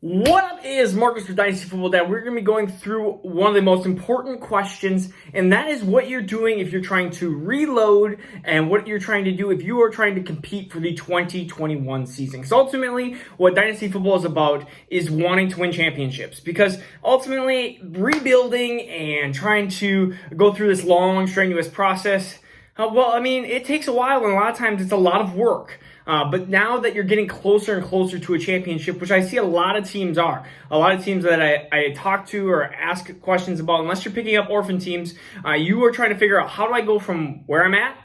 What up is Marcus with Dynasty Football Dad. We're going to be going through one of the most important questions, and that is what you're doing if you're trying to reload and what you're trying to do if you are trying to compete for the 2021 season. Because ultimately, what Dynasty Football is about is wanting to win championships. Because ultimately, rebuilding and trying to go through this long, strenuous process, it takes a while, and a lot of times it's a lot of work. But now that you're getting closer and closer to a championship, which I see a lot of teams that I talk to or ask questions about, unless you're picking up orphan teams, you are trying to figure out, how do I go from where I'm at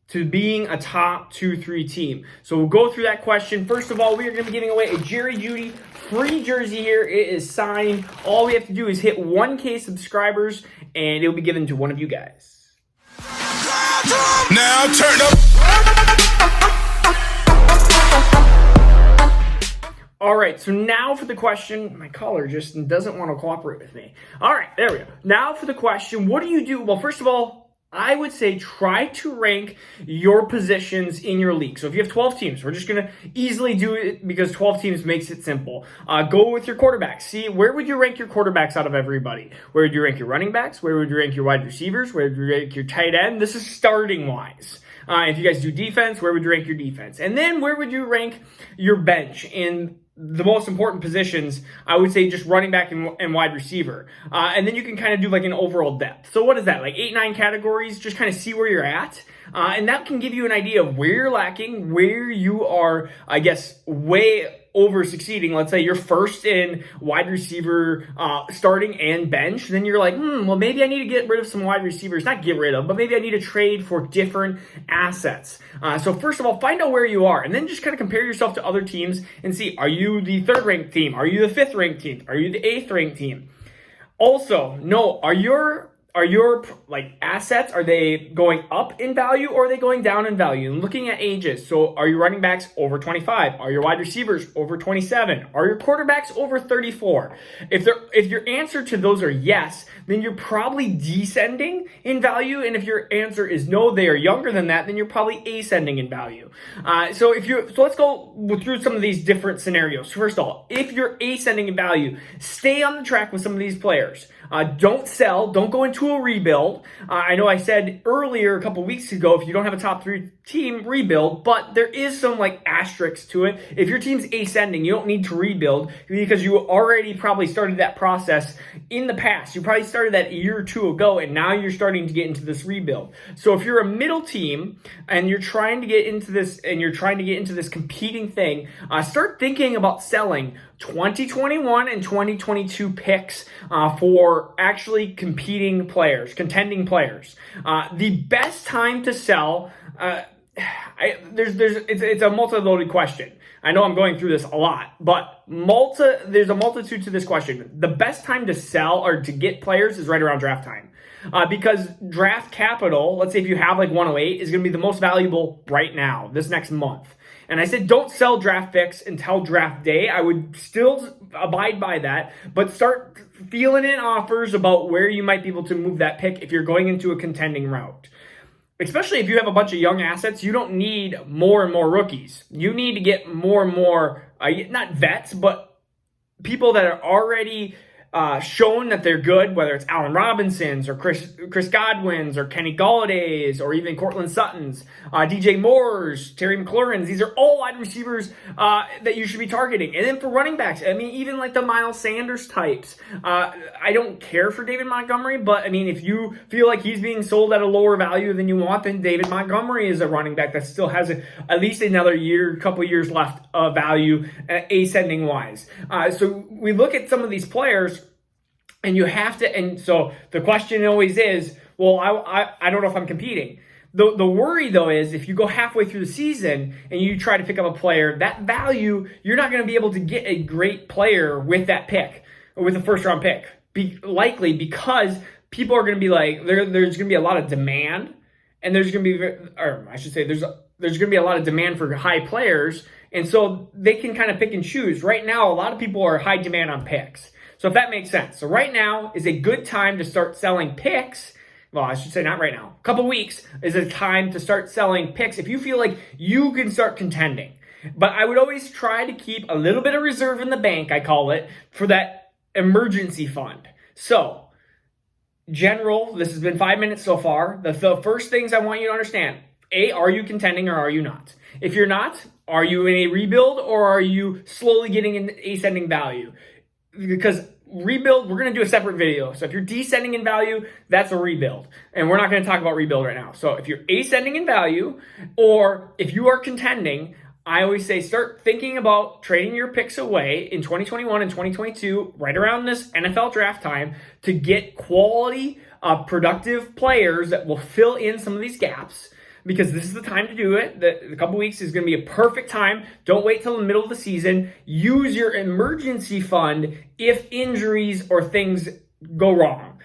to being a top 2-3 team? So we'll go through that question. First of all, we are going to be giving away a Jerry Jeudy free jersey here. It is signed. All we have to do is hit 1K subscribers, and it'll be given to one of you guys. Now turn up. All right, so now for the question. My caller just doesn't want to cooperate with me. All right, there we go. Now for the question, what do you do? Well, first of all, I would say try to rank your positions in your league. So if you have 12 teams, we're just going to easily do it because 12 teams makes it simple. Go with your quarterbacks. See, where would you rank your quarterbacks out of everybody? Where would you rank your running backs? Where would you rank your wide receivers? Where would you rank your tight end? This is starting-wise. If you guys do defense, where would you rank your defense? And then where would you rank your bench in the most important positions? I would say just running back and wide receiver. And then you can kind of do like an overall depth. So what is that? Like 8-9 categories, just kind of see where you're at. And that can give you an idea of where you're lacking, where you are, I guess, way over succeeding. Let's say you're first in wide receiver starting and bench. Then you're like, well, maybe I need to get rid of some wide receivers. Not get rid of, but maybe I need to trade for different assets. So first of all, find out where you are, and then just kind of compare yourself to other teams and see, are you the 3rd ranked team? Are you the 5th ranked team? Are you the 8th ranked team? Also, no, are your like assets, are they going up in value or are they going down in value? And looking at ages, so are your running backs over 25? Are your wide receivers over 27? Are your quarterbacks over 34? If your answer to those are yes, then you're probably descending in value. And if your answer is no, they are younger than that, then you're probably ascending in value. So let's go through some of these different scenarios. First of all, if you're ascending in value, stay on the track with some of these players. Don't sell. Don't go into a rebuild. I know I said earlier, a couple weeks ago, if you don't have a top 3 team, rebuild, but there is some like asterisks to it. If your team's ascending, you don't need to rebuild because you already probably started that process in the past. You probably started that a year or two ago, and now you're starting to get into this rebuild. So if you're a middle team and you're trying to get into this competing thing, start thinking about selling 2021 and 2022 picks for actually competing players, contending players. The best time to sell, it's a multi-loaded question. I know I'm going through this a lot, but there's a multitude to this question. The best time to sell or to get players is right around draft time. Because draft capital, let's say if you have like 108, is going to be the most valuable right now, this next month. And I said don't sell draft picks until draft day. I would still abide by that, but start feeling in offers about where you might be able to move that pick if you're going into a contending route. Especially if you have a bunch of young assets, you don't need more and more rookies. You need to get more and more, not vets, but people that are already shown that they're good, whether it's Allen Robinsons or Chris Godwins or Kenny Galladay's or even Cortland Sutton's, DJ Moore's, Terry McLaurin's. These are all wide receivers that you should be targeting. And then for running backs, I mean, even like the Miles Sanders types. I don't care for David Montgomery, but I mean, if you feel like he's being sold at a lower value than you want, then David Montgomery is a running back that still has at least another couple years left of value, ascending wise. So we look at some of these players, and you have to, and so the question always is, well, I don't know if I'm competing. The worry, though, is if you go halfway through the season and you try to pick up a player, that value, you're not going to be able to get a great player with that pick, or with a first-round pick, likely because people are going to be like, there's going to be a lot of demand, and there's going to be, or I should say, there's going to be a lot of demand for high players, and so they can kind of pick and choose. Right now, a lot of people are high demand on picks. So if that makes sense. So right now is a good time to start selling picks. Well, I should say not right now. A couple weeks is a time to start selling picks if you feel like you can start contending. But I would always try to keep a little bit of reserve in the bank, I call it, for that emergency fund. So, general, this has been 5 minutes so far. The first things I want you to understand. A, are you contending or are you not? If you're not, are you in a rebuild or are you slowly getting in ascending value? Because rebuild, we're going to do a separate video. So if you're descending in value, that's a rebuild. And we're not going to talk about rebuild right now. So if you're ascending in value or if you are contending, I always say start thinking about trading your picks away in 2021 and 2022, right around this NFL draft time, to get quality, productive players that will fill in some of these gaps. Because this is the time to do it. The couple weeks is going to be a perfect time. Don't wait till the middle of the season. Use your emergency fund if injuries or things go wrong.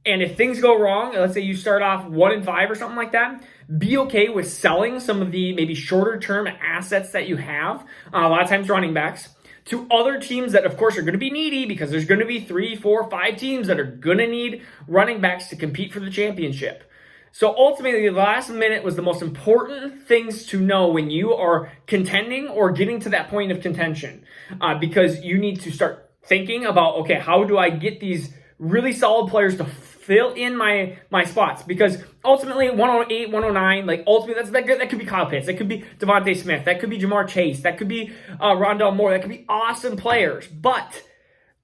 And if things go wrong, let's say you start off 1-5 or something like that, be okay with selling some of the maybe shorter term assets that you have. A lot of times running backs to other teams that, of course, are going to be needy because there's going to be 3, 4, 5 teams that are going to need running backs to compete for the championship. So ultimately, the last minute was the most important things to know when you are contending or getting to that point of contention, because you need to start thinking about, okay, how do I get these really solid players to fill in my spots? Because ultimately, 108, 109, like ultimately, that could be Kyle Pitts, that could be Devontae Smith, that could be Jamar Chase, that could be Rondale Moore, that could be awesome players, but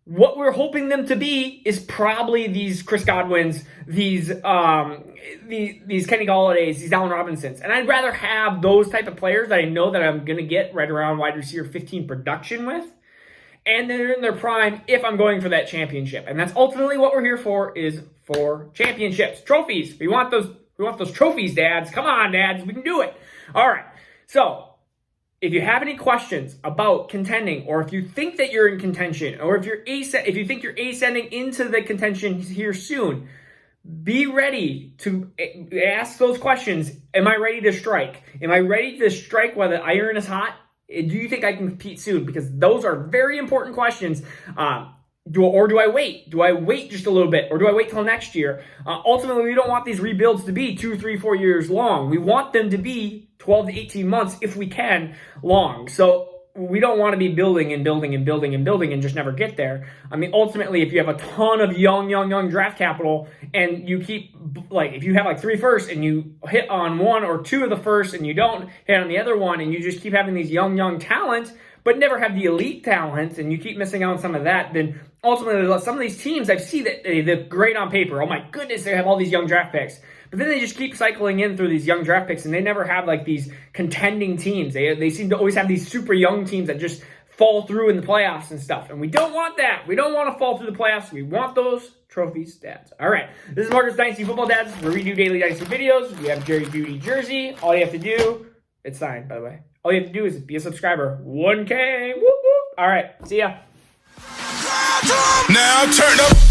what we're hoping them to be is probably these Chris Godwins, these Kenny Galladay's, these Allen Robinsons. And I'd rather have those type of players that I know that I'm going to get right around wide receiver 15 production with. And they're in their prime if I'm going for that championship. And that's ultimately what we're here for, is for championships, trophies. We want those trophies, dads. Come on, dads. We can do it. All right. So, if you have any questions about contending, or if you think that you're in contention, or if you think you're ascending into the contention here soon, be ready to ask those questions. Am I ready to strike? Am I ready to strike while the iron is hot? Do you think I can compete soon? Because those are very important questions. Do I wait? Do I wait just a little bit? Or do I wait till next year? Ultimately, we don't want these rebuilds to be 2, 3, 4 years long. We want them to be 12 to 18 months, if we can, long. So we don't want to be building and building and building and building and just never get there. I mean, ultimately, if you have a ton of young draft capital and you keep, like, if you have like 3 firsts and you hit on 1 or 2 of the first and you don't hit on the other one and you just keep having these young talent, but never have the elite talent, and you keep missing out on some of that, then ultimately some of these teams, I see that they're great on paper. Oh my goodness, they have all these young draft picks. But then they just keep cycling in through these young draft picks, and they never have like these contending teams. They seem to always have these super young teams that just fall through in the playoffs and stuff. And we don't want that. We don't want to fall through the playoffs. We want those trophies, dads. All right. This is Marcus Dynasty Football Dads, where we do daily Dynasty videos. We have Jerry Judy jersey. All you have to do, it's signed, by the way. All you have to do is be a subscriber. 1K. Whoop, whoop. All right. See ya. Now turn up.